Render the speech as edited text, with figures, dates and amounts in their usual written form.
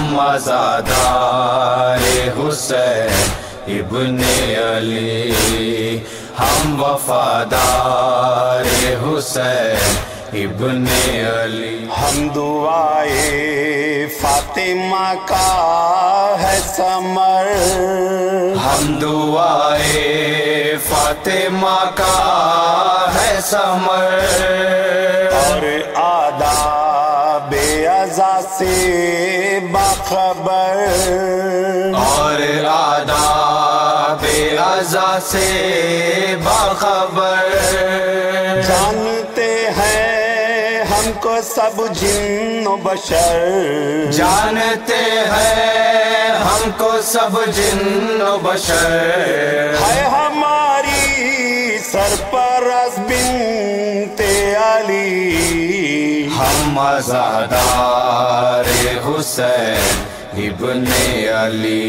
ہم عزادار حسین ابن علی، ہم وفادار حسین ابن علی۔ ہم دعائے فاطمہ کا ہے ثمر، ہم دعائے فاطمہ کا ہے ثمر، اور آداب ازا سے باخبر، اور آداب ازا سے باخبر۔ جانتے ہیں ہم کو سب جن و بشر، جانتے ہیں ہم کو سب جن و بشر، ہے ہماری سرپرست بنت علی، ہم عزادار حسین ابن علی۔